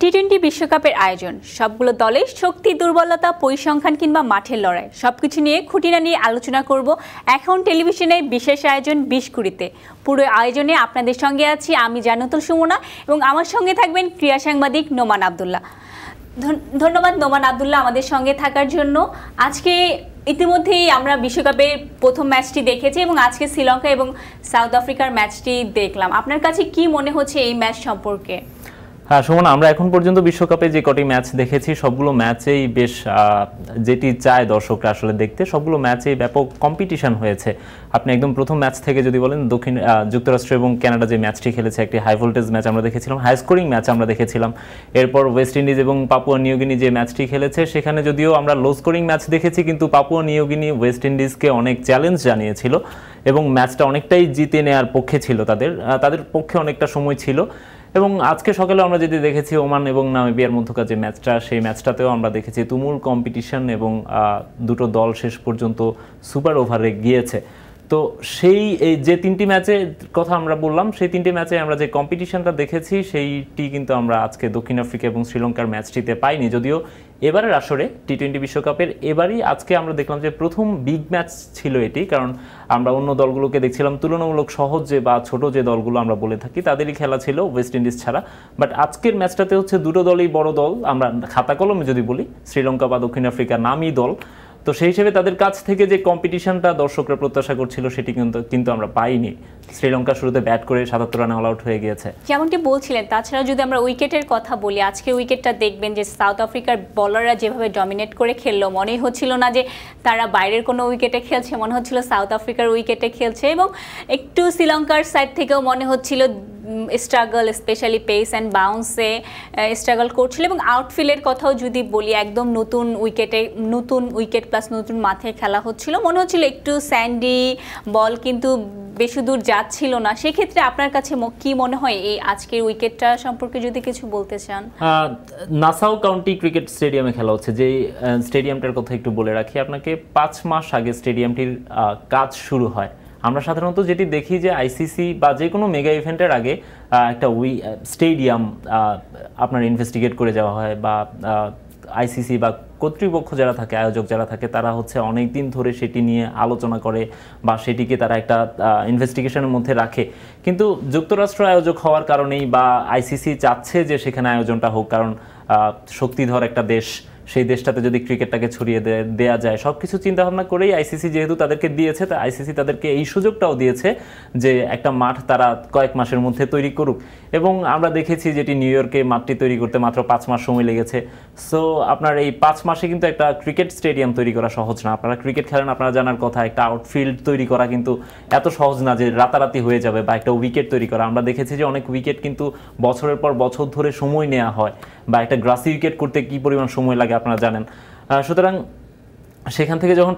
টি-20 বিশ্বকাপের আয়োজন, সবগুলো দলের শক্তি, দুর্বলতা, পরিসংখ্যান কিংবা মাঠের লড়াই সবকিছু নিয়ে খুঁটিনাটি আলোচনা করব এখন টেলিভিশনে বিশেষ আয়োজন 20-20-তে। পুরো আয়োজনে আপনাদের সঙ্গে আছি আমি জান্নাতুল সুমনা এবং আমার সঙ্গে থাকবেন ক্রীড়া সাংবাদিক নোমান আব্দুল্লাহ। ধন্যবাদ নোমান আব্দুল্লাহ আমাদের সঙ্গে থাকার জন্য। আজকে ইতিমধ্যেই আমরা বিশ্বকাপের প্রথম ম্যাচটি দেখেছি এবং আজকে শ্রীলঙ্কা এবং সাউথ আফ্রিকার ম্যাচটি দেখলাম। আপনার কাছে কি মনে হচ্ছে এই ম্যাচ সম্পর্কে? হ্যাঁ সুমন, আমরা এখন পর্যন্ত বিশ্বকাপে যে কটি ম্যাচ দেখেছি সবগুলো ম্যাচেই বেশ যেটি চায় দর্শকরা আসলে দেখতে, সবগুলো ম্যাচেই ব্যাপক কম্পিটিশন হয়েছে। আপনি একদম প্রথম ম্যাচ থেকে যদি বলেন, যুক্তরাষ্ট্র এবং কানাডা যে ম্যাচটি খেলেছে একটি হাই ভোল্টেজ ম্যাচ আমরা দেখেছিলাম, হাই স্কোরিং ম্যাচ আমরা দেখেছিলাম। এরপর ওয়েস্ট ইন্ডিজ এবং পাপুয়া নিউগিনি যে ম্যাচটি খেলেছে সেখানে যদিও আমরা লো স্কোরিং ম্যাচ দেখেছি, কিন্তু পাপুয়া নিউগিনি ওয়েস্ট ইন্ডিজকে অনেক চ্যালেঞ্জ জানিয়েছিল এবং ম্যাচটা অনেকটাই জিতে নেওয়ার পক্ষে ছিল, তাদের পক্ষে অনেকটা সময় ছিল। এবং আজকে সকালে আমরা যদি দেখেছি ওমান এবং নামিবিয়ার মধ্যকার যে ম্যাচটা, সেই ম্যাচটাতেও আমরা দেখেছি তুমুল কম্পিটিশন এবং দুটো দল শেষ পর্যন্ত সুপার ওভারে গিয়েছে। তো এই যে তিনটি ম্যাচের কথা আমরা বললাম, সেই তিনটি ম্যাচে আমরা যে কম্পিটিশনটা দেখেছি সেইটি কিন্তু আমরা আজকে দক্ষিণ আফ্রিকা এবং শ্রীলঙ্কার ম্যাচটিতে পাইনি। যদিও এবারের আসরে টি-20 বিশ্বকাপের আজকে আমরা দেখলাম যে প্রথম বিগ ম্যাচ ছিল এটি, কারণ আমরা অন্য দলগুলোকে দেখছিলাম তুলনামূলক সহজ যে বা ছোট যে দলগুলো আমরা বলে থাকি তাদেরই খেলা ছিল ওয়েস্ট ইন্ডিজ ছাড়া। বাট আজকের ম্যাচটাতে হচ্ছে দুটো দলই বড় দল, আমরা খাতা কলমে যদি বলি শ্রীলঙ্কা বা দক্ষিণ আফ্রিকা নামী দল। তো সেই হিসেবে তাদের কাছ থেকে যে কম্পিটিশনটা দর্শকরা প্রত্যাশা করছিল সেটি কিন্তু আমরা পাইনি। শ্রীলঙ্কা শুরুতে ব্যাট করে 77 রানে অল আউট হয়ে গিয়েছে, যেমনটি বলছিলেন। তাছাড়া যদি আমরা উইকেটের কথা বলি, আজকে উইকেটটা দেখবেন যে সাউথ আফ্রিকার বলাররা যেভাবে ডমিনেট করে খেললো, মনেই হচ্ছিল না যে তারা বাইরের কোনো উইকেটে খেলছে, মনে হচ্ছিল সাউথ আফ্রিকার উইকেটে খেলছে। এবং একটু শ্রীলঙ্কার সাইড থেকেও মনে হচ্ছিল স্ট্রাগল, স্পেশালি পেস অ্যান্ড বাউন্সে স্ট্রাগল করছিল। এবং আউটফিল্ডের কথাও যদি বলি, একদম নতুন উইকেট প্লাস নতুন মাঠে খেলা হচ্ছিল, মনে হচ্ছিল একটু স্যান্ডি বল, কিন্তু বেশি দূর যাচ্ছিল না। সেক্ষেত্রে আপনার কাছে কি মনে হয় এই আজকের উইকেটটা সম্পর্কে যদি কিছু বলতে চান? নাসাউ কাউন্টি ক্রিকেট স্টেডিয়ামে খেলা হচ্ছে, যে স্টেডিয়ামটার কথা একটু বলে রাখি আপনাকে। 5 মাস আগে স্টেডিয়ামটির কাজ শুরু হয়। আমরা সাধারণত যেটি দেখি যে আইসিসি বা যে কোনো মেগা ইভেন্টের আগে একটা স্টেডিয়াম আপনার ইনভেস্টিগেট করে যাওয়া হয়, বা আইসিসি বা কর্তৃপক্ষ যারা থাকে, আয়োজক যারা থাকে, তারা হচ্ছে অনেক দিন ধরে সেটি নিয়ে আলোচনা করে বা সেটিকে তারা একটা ইনভেস্টিগেশনের মধ্যে রাখে। কিন্তু যুক্তরাষ্ট্র আয়োজক হওয়ার কারণেই বা আইসিসি চাচ্ছে যে সেখানে আয়োজনটা হোক, কারণ শক্তিধর একটা দেশ, সেই দেশটাতে যদি ক্রিকেটটাকে ছড়িয়ে দেয়া যায়, সব কিছু চিন্তাভাবনা করেই আইসিসি যেহেতু তাদেরকে দিয়েছে, তা আইসিসি তাদেরকে এই সুযোগটাও দিয়েছে যে একটা মাঠ তারা কয়েক মাসের মধ্যে তৈরি করুক। এবং আমরা দেখেছি যেটি নিউ ইয়র্কে মাঠটি তৈরি করতে মাত্র 5 মাস সময় লেগেছে। সো আপনার এই 5 মাসে কিন্তু একটা ক্রিকেট স্টেডিয়াম তৈরি করা সহজ না। আপনারা ক্রিকেট খেলেন, আপনারা জানার কথা, একটা আউটফিল্ড তৈরি করা কিন্তু এত সহজ না যে রাতারাতি হয়ে যাবে, বা একটা উইকেট তৈরি করা। আমরা দেখেছি যে অনেক উইকেট কিন্তু বছরের পর বছর ধরে সময় নেওয়া হয়, বা একটা গ্রাসি উইকেট করতে কি পরিমাণ সময় লাগে আপনারা জানেন। সুতরাং সেখান থেকে যখন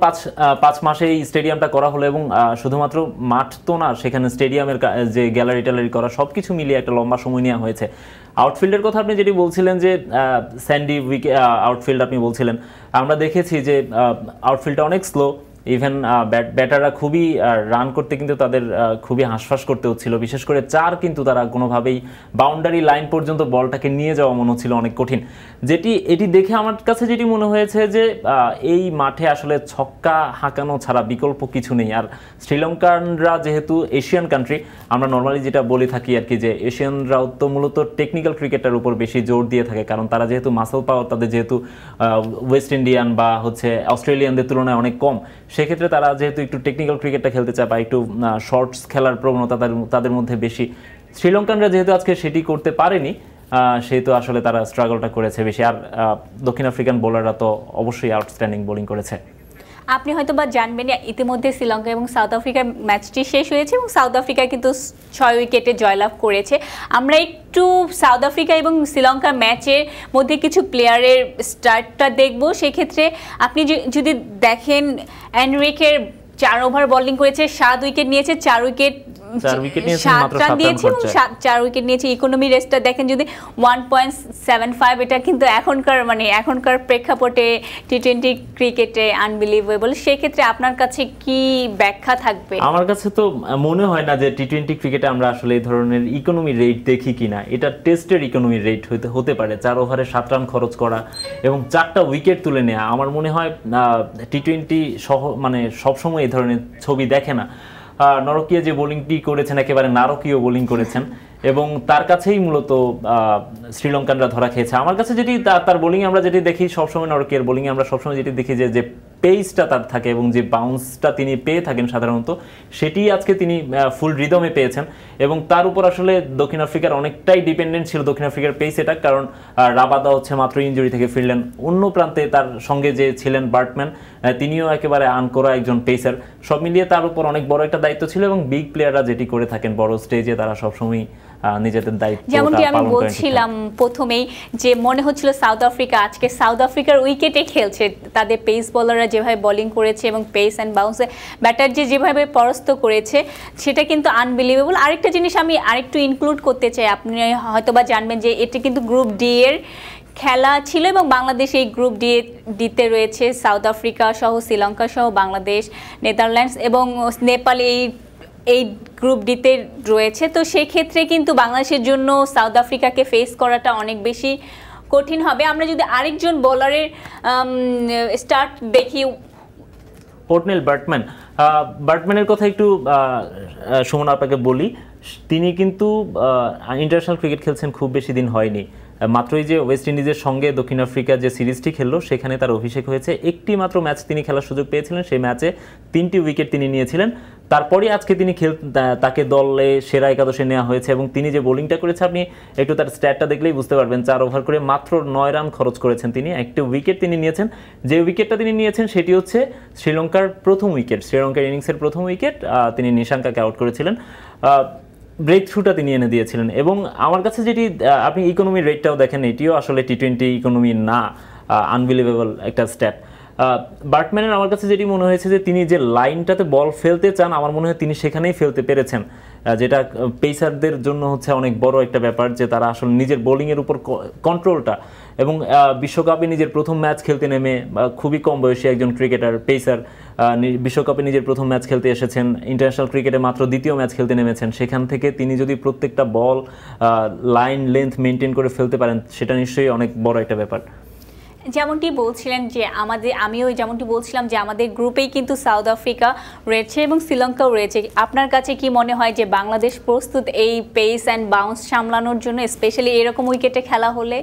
5 মাসে এই স্টেডিয়ামটা করা হলো, এবং শুধুমাত্র মাঠ তো না, সেখানে স্টেডিয়ামের যে গ্যালারি ট্যালারি করা সব কিছু মিলিয়ে একটা লম্বা সময় নেওয়া হয়েছে। আউটফিল্ডের কথা আপনি যেটি বলছিলেন যে স্যান্ডি আউটফিল্ড আপনি বলছিলেন, আমরা দেখেছি যে আউটফিল্ডটা অনেক স্লো। ইভেন ব্যাটাররা খুবই রান করতে কিন্তু তাদের খুবই হাঁসফাঁস করতে হচ্ছিল, বিশেষ করে 4 কিন্তু তারা কোনোভাবেই বাউন্ডারি লাইন পর্যন্ত বলটাকে নিয়ে যাওয়া মনে হচ্ছিল অনেক কঠিন। এটি দেখে আমার কাছে যেটি মনে হয়েছে যে এই মাঠে আসলে ছক্কা হাঁকানো ছাড়া বিকল্প কিছু নেই। আর শ্রীলঙ্কানরা যেহেতু এশিয়ান কান্ট্রি, আমরা নর্মালি যেটা বলে থাকি আর কি, যে এশিয়ানরাও তো মূলত টেকনিক্যাল ক্রিকেটের উপর বেশি জোর দিয়ে থাকে, কারণ তারা যেহেতু মাসল পাওয়ার তাদের যেহেতু ওয়েস্ট ইন্ডিয়ান বা হচ্ছে অস্ট্রেলিয়ানদের তুলনায় অনেক কম, সেক্ষেত্রে তারা যেহেতু একটু টেকনিক্যাল ক্রিকেটটা খেলতে চায় বা একটু শর্টস খেলার প্রবণতা তাদের মধ্যে বেশি। শ্রীলঙ্কানরা যেহেতু আজকে সেটি করতে পারেনি, সেহেতু আসলে তারা স্ট্রাগলটা করেছে বেশি। আর দক্ষিণ আফ্রিকান বোলাররা তো অবশ্যই আউটস্ট্যান্ডিং বোলিং করেছে। আপনি হয়তো বা জানবেন ইতিমধ্যে শ্রীলঙ্কা এবং সাউথ আফ্রিকার ম্যাচটি শেষ হয়েছে এবং সাউথ আফ্রিকা কিন্তু 6 উইকেটে জয়লাভ করেছে। আমরা একটু সাউথ আফ্রিকা এবং শ্রীলঙ্কার ম্যাচের মধ্যে কিছু প্লেয়ারের স্টার্টটা দেখব। সেক্ষেত্রে আপনি যদি দেখেন, এনরিকের 4 ওভার বোলিং করেছে, 7 উইকেট নিয়েছে, 4 উইকেট 4 উইকেট নিয়েছেন, 7 মাত্র রান 7 রান দিয়েছে এবং খরচায়। 4 উইকেট নিয়েছে। ইকোনমি রেটটা দেখেন যদি 1.75, এটা কিন্তু এখনকার প্রেক্ষাপটে টি-20 ক্রিকেটে আনবিলিভেবল। সেক্ষেত্রে আপনার কাছে কি ব্যাখ্যা থাকবে? আমার কাছে তো মনে হয় না যে টি-20 ক্রিকেটে আমরা আসলে এই ধরনের ইকোনমি রেট দেখি কিনা। এটা টেস্টের ইকোনমি রেট হতে পারে, 4 ওভারে 7 রান খরচ করা এবং 4টা উইকেট তুলে নেওয়া। আমার মনে হয় টি-20 সহ মানে সবসময় এই ধরনের ছবি দেখে না। নরকিয়া যে বোলিংটি করেছেন একেবারে নারকীয় বোলিং করেছেন এবং তার কাছেই মূলত শ্রীলঙ্কানরা ধরা খেয়েছে। আমার কাছে যেটি তার বোলিং আমরা যেটি দেখি সবসময়, নরকিয়ার বোলিং আমরা সবসময় যেটি দেখি যে পেসটা তার থাকে এবং যে বাউন্সটা তিনি পেয়ে থাকেন সাধারণত, সেটি আজকে তিনি ফুল রিদমে পেয়েছেন এবং তার উপর আসলে দক্ষিণ আফ্রিকার অনেকটাই ডিপেন্ডেন্ট ছিল দক্ষিণ আফ্রিকার পেস এটা, কারণ রাবাদা হচ্ছে মাত্র ইনজুরি থেকে ফিরলেন। অন্য প্রান্তে তার সঙ্গে যে ছিলেন বার্টম্যান, তিনিও একেবারে আনকোরা একজন পেসার। সব মিলিয়ে তার উপর অনেক বড় একটা দায়িত্ব ছিল এবং বিগ প্লেয়াররা যেটি করে থাকেন বড় স্টেজে তারা সবসময় নিজেদের দায়িত্ব যেমনটি আমি বলছিলাম প্রথমেই যে মনে হচ্ছিল সাউথ আফ্রিকার উইকেটে খেলছে। তাদের পেস বোলাররা যেভাবে বোলিং করেছে এবং পেস অ্যান্ড বাউন্সে ব্যাটার যেভাবে পরাস্ত করেছে সেটা কিন্তু আনবিলিভেবল। আরেকটা জিনিস আমি আরেকটু ইনক্লুড করতে চাই, আপনি হয়তোবা জানবেন যে এটা কিন্তু গ্রুপ ডি এর খেলা ছিল এবং বাংলাদেশ এই গ্রুপ ডিতে রয়েছে সাউথ আফ্রিকা সহ, শ্রীলঙ্কা সহ, বাংলাদেশ, নেদারল্যান্ডস এবং নেপাল এই গ্রুপ ডিতে রয়েছে। তো সেই ক্ষেত্রে কিন্তু বাংলাদেশের জন্য সাউথ আফ্রিকাকে ফেস করাটা অনেক বেশি কঠিন হবে। আমরা যদি আরেকজন বোলারের স্টার্ট দেখি, পোর্টনেল বার্টম্যানের কথা একটু সুমন আপনাকে বলি। তিনি কিন্তু ইন্টারন্যাশনাল ক্রিকেট খেলছেন খুব বেশি দিন হয়নি, মাত্রই যে ওয়েস্ট ইন্ডিজের সঙ্গে দক্ষিণ আফ্রিকা যে সিরিজটি খেললো সেখানে তার অভিষেক হয়েছে। একটি মাত্র ম্যাচ তিনি খেলার সুযোগ পেয়েছিলেন, সেই ম্যাচে 3টি উইকেট তিনি নিয়েছিলেন। তারপরে আজকে তিনি তাকে দলে সেরা একাদশে নেওয়া হয়েছে এবং তিনি যে বোলিংটা করেছে আপনি একটু তার স্ট্যাটটা দেখলেই বুঝতে পারবেন। 4 ওভার করে মাত্র 9 রান খরচ করেছেন তিনি, একটি উইকেট তিনি নিয়েছেন। যে উইকেটটা তিনি নিয়েছেন সেটি হচ্ছে শ্রীলঙ্কার প্রথম উইকেট, শ্রীলঙ্কার ইনিংসের প্রথম উইকেট। তিনি নিশাঙ্কাকে আউট করেছিলেন, ব্রেক থ্রুটা তিনি এনে দিয়েছিলেন। এবং আমার কাছে যেটি আপনি ইকোনমি রেটটাও দেখেন, এটিও আসলে টি-20 ইকোনমি না, আনবিলিভেবল একটা স্ট্যাট। বার্টম্যানের আমার কাছে যেটি মনে হয়েছে যে তিনি যে লাইনটাতে বল ফেলতে চান আমার মনে হয় তিনি সেখানেই ফেলতে পেরেছেন, যেটা পেসারদের জন্য হচ্ছে অনেক বড় একটা ব্যাপার যে তারা আসলে নিজের বোলিংয়ের উপর কন্ট্রোলটা। এবং বিশ্বকাপে নিজের প্রথম ম্যাচ খেলতে নেমে খুবই কম বয়সী একজন ক্রিকেটার পেসার বিশ্বকাপে নিজের প্রথম ম্যাচ খেলতে এসেছেন, ইন্টারন্যাশনাল ক্রিকেটে মাত্র দ্বিতীয় ম্যাচ খেলতে নেমেছেন। সেখান থেকে তিনি যদি প্রত্যেকটা বল লাইন লেন্থ মেনটেন করে ফেলতে পারেন সেটা নিশ্চয়ই অনেক বড় একটা ব্যাপার। যেমনটি বলছিলেন যে আমিও যেমনটি বলছিলাম যে আমাদের গ্রুপেই কিন্তু সাউথ আফ্রিকা রয়েছে এবং শ্রীলঙ্কাও রয়েছে। আপনার কাছে কি মনে হয় যে বাংলাদেশ প্রস্তুত এই পেস অ্যান্ড বাউন্স সামলানোর জন্য, স্পেশালি এরকম উইকেটে খেলা হলে?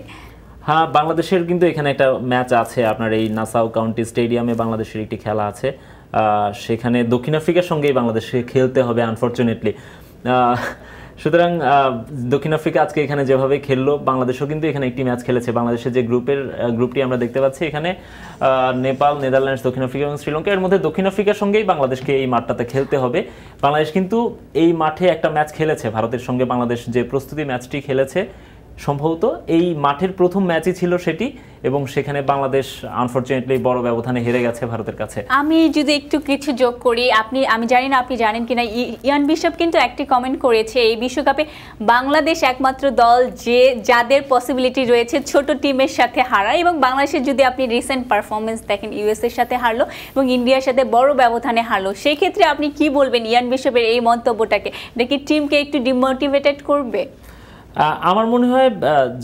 হ্যাঁ, বাংলাদেশের কিন্তু এখানে একটা ম্যাচ আছে, আপনার এই নাসাউ কাউন্টি স্টেডিয়ামে বাংলাদেশের একটি খেলা আছে। সেখানে দক্ষিণ আফ্রিকার সঙ্গেই বাংলাদেশকে খেলতে হবে আনফরচুনেটলি। সুতরাং দক্ষিণ আফ্রিকা আজকে এখানে যেভাবে খেললো, বাংলাদেশও কিন্তু এখানে একটি ম্যাচ খেলেছে। বাংলাদেশের যে গ্রুপটি আমরা দেখতে পাচ্ছি এখানে নেপাল, নেদারল্যান্ডস, দক্ষিণ আফ্রিকা এবং শ্রীলঙ্কা, এর মধ্যে দক্ষিণ আফ্রিকার সঙ্গেই বাংলাদেশকে এই মাঠটাতে খেলতে হবে। বাংলাদেশ কিন্তু এই মাঠে একটা ম্যাচ খেলেছে ভারতের সঙ্গে, বাংলাদেশ যে প্রস্তুতি ম্যাচটি খেলেছে সম্ভবত এই মাঠের প্রথম ম্যাচই ছিল সেটি, এবং সেখানে বাংলাদেশ আনফরচুনেটলি বড় ব্যবধানে হেরে গেছে ভারতের কাছে। আমি যদি একটু কিছু যোগ করি, আমি জানি না আপনি জানেন কিনা, ইয়ান বিশপ কিন্তু একটি কমেন্ট করেছে এই বিশ্বকাপে বাংলাদেশ একমাত্র দল যাদের পসিবিলিটি রয়েছে ছোট টিমের সাথে হারা। এবং বাংলাদেশের যদি আপনি রিসেন্ট পারফরমেন্স দেখেন, ইউএসএর সাথে হারলো এবং ইন্ডিয়ার সাথে বড় ব্যবধানে হারলো। সেই ক্ষেত্রে আপনি কি বলবেন ইয়ান বিশপের এই মন্তব্যটাকে? এটা কি টিমকে একটু ডিমোটিভেটেড করবে? আমার মনে হয়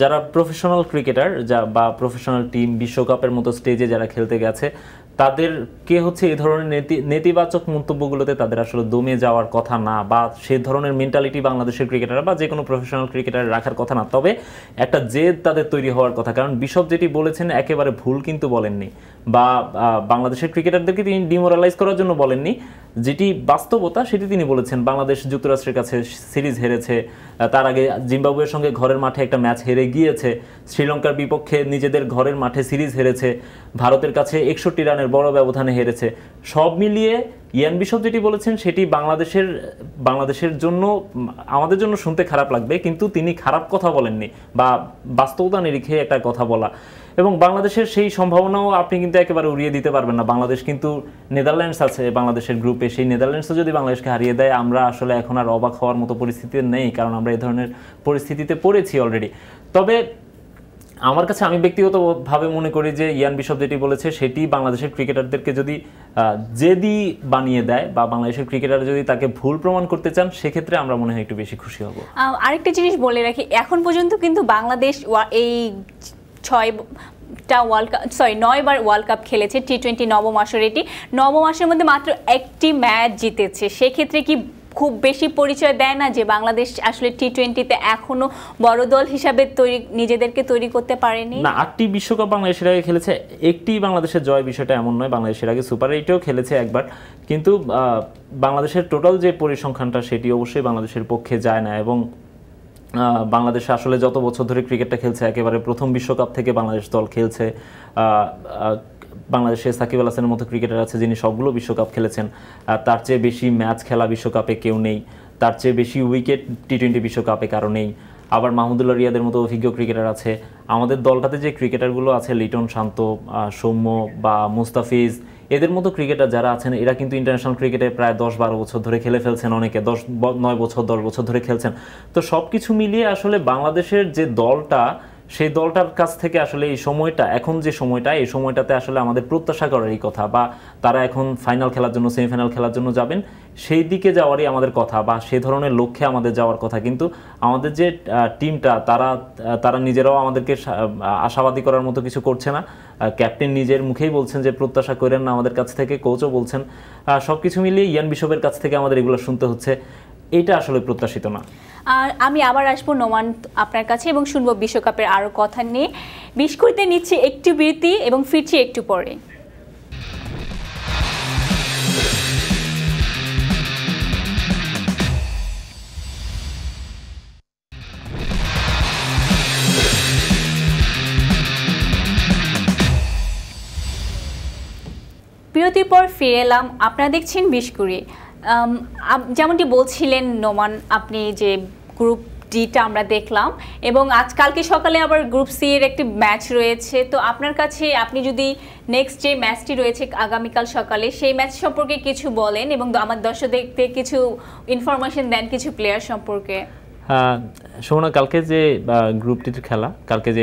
যারা প্রফেশনাল ক্রিকেটার বা প্রফেশনাল টিম বিশ্বকাপের মতো স্টেজে যারা খেলতে গেছে তাদেরকে হচ্ছে এই ধরনের নেতিবাচক মন্তব্যগুলোতে তাদের আসলে দমে যাওয়ার কথা না, বা সে ধরনের মেন্টালিটি বাংলাদেশের ক্রিকেটার বা যে কোনো প্রফেশনাল ক্রিকেটার রাখার কথা না। তবে একটা জেদ তাদের তৈরি হওয়ার কথা, কারণ বিশপ যেটি বলেছেন একেবারে ভুল কিন্তু বলেননি, বা বাংলাদেশের ক্রিকেটারদেরকে তিনি ডিমোরালাইজ করার জন্য বলেননি। যেটি বাস্তবতা সেটি তিনি বলেছেন। বাংলাদেশ যুক্তরাষ্ট্রের কাছে সিরিজ হেরেছে, তার আগে জিম্বাবুয়ের সঙ্গে ঘরের মাঠে একটা ম্যাচ হেরে গিয়েছে, শ্রীলঙ্কার বিপক্ষে নিজেদের ঘরের মাঠে সিরিজ হেরেছে, ভারতের কাছে 61 রানের বড় ব্যবধানে হেরেছে। সব মিলিয়ে ইয়ান বিশপ যেটি বলেছেন সেটি বাংলাদেশের জন্য, আমাদের জন্য শুনতে খারাপ লাগবে, কিন্তু তিনি খারাপ কথা বলেননি, বা বাস্তবতা নিরিখে একটা কথা বলা। এবং বাংলাদেশের সেই সম্ভাবনাও আপনি কিন্তু একেবারে উড়িয়ে দিতে পারবেন না। বাংলাদেশ কিন্তু নেদারল্যান্ডস আছে বাংলাদেশের গ্রুপে, সেই নেদারল্যান্ডসও যদি বাংলাদেশকে হারিয়ে দেয় আমরা আসলে এখন আর অবাক হওয়ার মতো পরিস্থিতিতে নেই, কারণ আমরা এই ধরনের পরিস্থিতিতে পড়েছি অলরেডি। তবে আমার কাছে, আমি ব্যক্তিগতভাবে মনে করি যে ইয়ান বিশপ যেটি বলেছে সেটি বাংলাদেশের ক্রিকেটারদেরকে যদি জেদি বানিয়ে দেয় বা বাংলাদেশের ক্রিকেটার যদি তাকে ভুল প্রমাণ করতে চান, সেক্ষেত্রে আমরা মনে হয় একটু বেশি খুশি হব। আরেকটা জিনিস বলে রাখি, এখন পর্যন্ত কিন্তু বাংলাদেশ এই 9বার ওয়ার্ল্ড কাপ খেলেছে, টি20 নবম আসর, এটি নবম আসরের মধ্যে মাত্র একটি ম্যাচ জিতেছে। সেক্ষেত্রে কি খুব বেশি পরিচয় দেয় না যে বাংলাদেশ আসলে টি20তে এখনো বড় দল হিসাবে নিজেদেরকে তৈরি করতে পারেনি? না, 8টি বিশ্বকাপ বাংলাদেশের আগে খেলেছে, একটি বাংলাদেশের জয়, বিষয়টা এমন নয়। বাংলাদেশের আগে সুপার 8-এও খেলেছে একবার, কিন্তু বাংলাদেশের টোটাল যে পরিসংখ্যানটা সেটি অবশ্যই বাংলাদেশের পক্ষে যায় না। এবং বাংলাদেশ আসলে যত বছর ধরে ক্রিকেটটা খেলছে, একেবারে প্রথম বিশ্বকাপ থেকে বাংলাদেশ দল খেলছে। বাংলাদেশে সাকিব আল হাসানের মতো ক্রিকেটার আছে যিনি সবগুলো বিশ্বকাপ খেলেছেন, তার চেয়ে বেশি ম্যাচ খেলা বিশ্বকাপে কেউ নেই, তার চেয়ে বেশি উইকেট টি20 বিশ্বকাপে কারো নেই। আবার মাহমুদুল্লাহ রিয়াদের মতো অভিজ্ঞ ক্রিকেটার আছে। আমাদের দলটাতে যে ক্রিকেটারগুলো আছে, লিটন, শান্ত, সৌম্য বা মুস্তাফিজ, এদের মতো ক্রিকেটার যারা আছেন এরা কিন্তু ইন্টারন্যাশনাল ক্রিকেটে প্রায় 10-12 বছর ধরে খেলে ফেলছেন, অনেকে 9 বছর 10 বছর ধরে খেলছেন। তো সব কিছু মিলিয়ে আসলে বাংলাদেশের যে দলটা, সেই দলটার কাছ থেকে আসলে এই সময়টা, এখন যে সময়টা, এই সময়টাতে আসলে আমাদের প্রত্যাশা করারই কথা, বা তারা এখন ফাইনাল খেলার জন্য, সেমিফাইনাল খেলার জন্য যাবেন, সেই দিকে যাওয়ারই আমাদের কথা, বা সেই ধরনের লক্ষ্যে আমাদের যাওয়ার কথা। কিন্তু আমাদের যে টিমটা, তারা নিজেরাও আমাদেরকে আশাবাদী করার মতো কিছু করছে না। ক্যাপ্টেন নিজের মুখেই বলছেন যে প্রত্যাশা করেন না আমাদের কাছ থেকে, কোচও বলছেন। সব কিছু মিলিয়ে ইয়ান বিশপের কাছ থেকে আমাদের এগুলো শুনতে হচ্ছে, এটা আসলে প্রত্যাশিত না। আর আমি আবার আসবো নোমান আপনার কাছে এবং শুনবো বিশ্বকাপের আরও কথা নিয়ে। বিস্কুটে নিচ্ছি একটু বিরতি এবং ফিরছি একটু পরে। বিরতির পর ফিরে এলাম, আপনারা দেখছেন বিস্কুটে। যেমনটি বলছিলেন নোমান আপনি, যে গ্রুপ ডিটা আমরা দেখলাম এবং আজকালকে সকালে আবার গ্রুপ সি এর একটি ম্যাচ রয়েছে। তো আপনার কাছে, আপনি যদি নেক্সট যে ম্যাচটি রয়েছে আগামীকাল সকালে, সেই ম্যাচ সম্পর্কে কিছু বলেন এবং আমার দর্শকদের কিছু ইনফরমেশন দেন কিছু প্লেয়ার সম্পর্কে। শোনা, কালকে যে গ্রুপটির খেলা, কালকে যে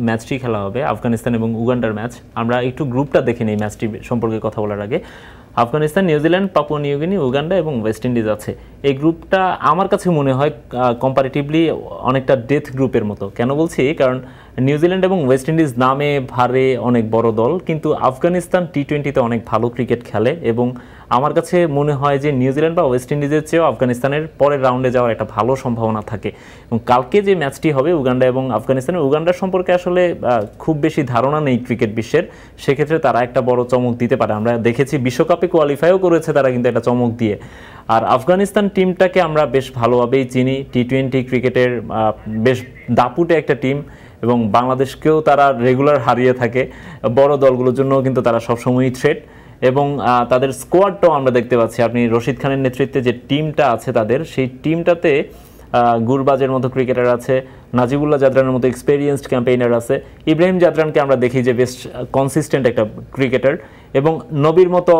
ম্যাচটি খেলা হবে আফগানিস্তান এবং উগান্ডার ম্যাচ, আমরা একটু গ্রুপটা দেখে নিই ম্যাচটি সম্পর্কে কথা বলার আগে। Afghanistan, New Zealand, Papua New Guinea, Uganda এবং ওয়েস্ট ইন্ডিজ আছে। এই গ্রুপটা আমার কাছে মনে হয় কম্পারেটিভলি অনেকটা ডেথ গ্রুপের মতো। কেন বলছি? কারণ নিউজিল্যান্ড এবং ওয়েস্ট ইন্ডিজ নামে ভারে অনেক বড় দল, কিন্তু আফগানিস্তান টি20তে অনেক ভালো ক্রিকেট খেলে এবং আমার কাছে মনে হয় যে নিউজিল্যান্ড বা ওয়েস্ট ইন্ডিজের চেয়েও আফগানিস্তানের পরের রাউন্ডে যাওয়ার একটা ভালো সম্ভাবনা থাকে। এবং কালকে যে ম্যাচটি হবে উগান্ডা এবং আফগানিস্তানের, উগান্ডার সম্পর্কে আসলে খুব বেশি ধারণা নেই ক্রিকেট বিশ্বের, সেক্ষেত্রে তারা একটা বড় চমক দিতে পারে। আমরা দেখেছি বিশ্বকাপে কোয়ালিফাইও করেছে তারা কিন্তু একটা চমক দিয়ে। আর আফগানিস্তান টিমটাকে আমরা বেশ ভালোভাবেই চিনি, টি20 ক্রিকেটের বেশ দাপুটে একটা টিম এবং বাংলাদেশকেও তারা রেগুলার হারিয়ে থাকে। বড় দলগুলোর জন্য কিন্তু তারা সবসময়ই থ্রেট এবং তাদের স্কোয়াডটাও আমরা দেখতে পাচ্ছি। আপনি রশিদ খানের নেতৃত্বে যে টিমটা আছে তাদের, সেই টিমটাতে গুরবাজের মতো ক্রিকেটার আছে, নাজিবুল্লাহ জাদরানের মতো এক্সপেরিয়েন্সড ক্যাম্পেইনার আছে, ইব্রাহিম জাদরানকে আমরা দেখি যে বেশ কনসিস্টেন্ট একটা ক্রিকেটার, এবং নবীর মতো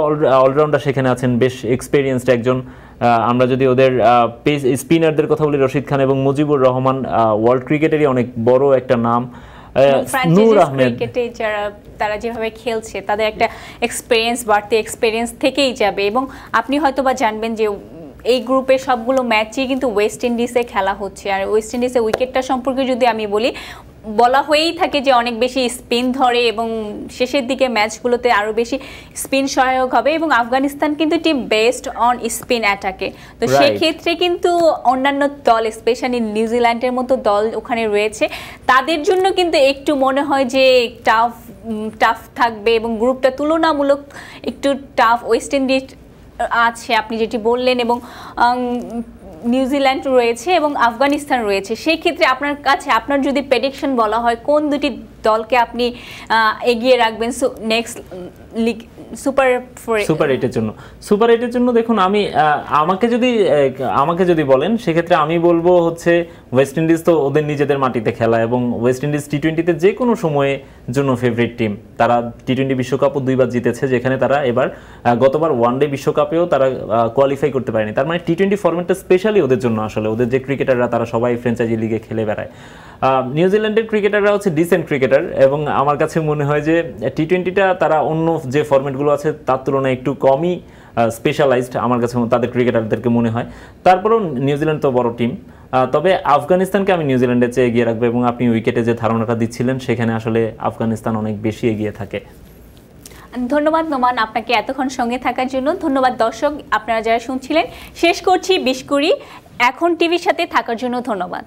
অলরাউন্ডার সেখানে আছেন, বেশ এক্সপেরিয়েন্সড একজন। আমরা যদি ওদের স্পিনারদের কথা বলি, রশিদ খান এবং মুজিবুর রহমান ওয়ার্ল্ড ক্রিকেটেরই অনেক বড় একটা নাম। নূর আহমেদ, তারা যেভাবে খেলছে তাদের একটা এক্সপেরিয়েন্স বাড়তে, এক্সপেরিয়েন্স থেকেই যাবে। এবং আপনি হয়তো বা জানবেন যে এই গ্রুপে সবগুলো ম্যাচই কিন্তু ওয়েস্ট ইন্ডিজে খেলা হচ্ছে। আর ওয়েস্ট ইন্ডিজের উইকেটটা সম্পর্কে যদি আমি বলি, বলা হয়েই থাকে যে অনেক বেশি স্পিন ধরে এবং শেষের দিকে ম্যাচগুলোতে আরও বেশি স্পিন সহায়ক হবে, এবং আফগানিস্তান কিন্তু টিম বেসড অন স্পিন অ্যাটাকে। তো সেক্ষেত্রে কিন্তু অন্যান্য দল, স্পেশালি নিউজিল্যান্ডের মতো দল ওখানে রয়েছে, তাদের জন্য কিন্তু একটু মনে হয় যে টাফ থাকবে এবং গ্রুপটা তুলনামূলক একটু টাফ। ওয়েস্ট ইন্ডিজ আছে আপনি যেটি বললেন, এবং নিউজিল্যান্ড রয়েছে এবং আফগানিস্তান রয়েছে। সেই ক্ষেত্রে আপনার কাছে, আপনার যদি প্রেডিকশন বলা হয়, কোন দুটি দলকে আপনি এগিয়ে রাখবেন সুপার 8-এর জন্য সুপার 8-এর জন্য দেখুন আমি আমাকে যদি বলেন সেক্ষেত্রে আমি বলবো হচ্ছে ওয়েস্ট ইন্ডিজ তো ওদের নিজেদের মাটিতে খেলা এবং ওয়েস্ট ইন্ডিজ টি-20-তে যে কোনো সময়ে জন্য ফেভারিট টিম। তারা টি-20 বিশ্বকাপও 2বার জিতেছে, যেখানে তারা এবার গতবার ওয়ানডে বিশ্বকাপেও তারা কোয়ালিফাই করতে পারেনি। তার মানে টি-20 ফরম্যাটটা স্পেশালি ওদের জন্য, আসলে ওদের যে ক্রিকেটাররা তারা সবাই ফ্র্যাঞ্চাইজি লিগে খেলে বেড়ায়। নিউজিল্যান্ডের ক্রিকেটাররা হচ্ছে ডিসেন্ট ক্রিকেটার এবং আমার কাছে মনে হয় যে টি-20টা তারা অন্য যে ফরম্যাটগুলো আছে তার তুলনায় একটু কমই স্পেশালাইজড আমার কাছে তাদের ক্রিকেটারদেরকে মনে হয়। তারপরেও নিউজিল্যান্ড তো বড় টিম, তবে আফগানিস্তানকে আমি নিউজিল্যান্ডের চেয়ে এগিয়ে রাখবো এবং আপনি উইকেটে যে ধারণাটা দিচ্ছিলেন সেখানে আসলে আফগানিস্তান অনেক বেশি এগিয়ে থাকে। ধন্যবাদ নোমান আপনাকে এতক্ষণ সঙ্গে থাকার জন্য। ধন্যবাদ দর্শক আপনারা যারা শুনছিলেন। শেষ করছি 20 কুড়ি এখন টিভির সাথে থাকার জন্য ধন্যবাদ।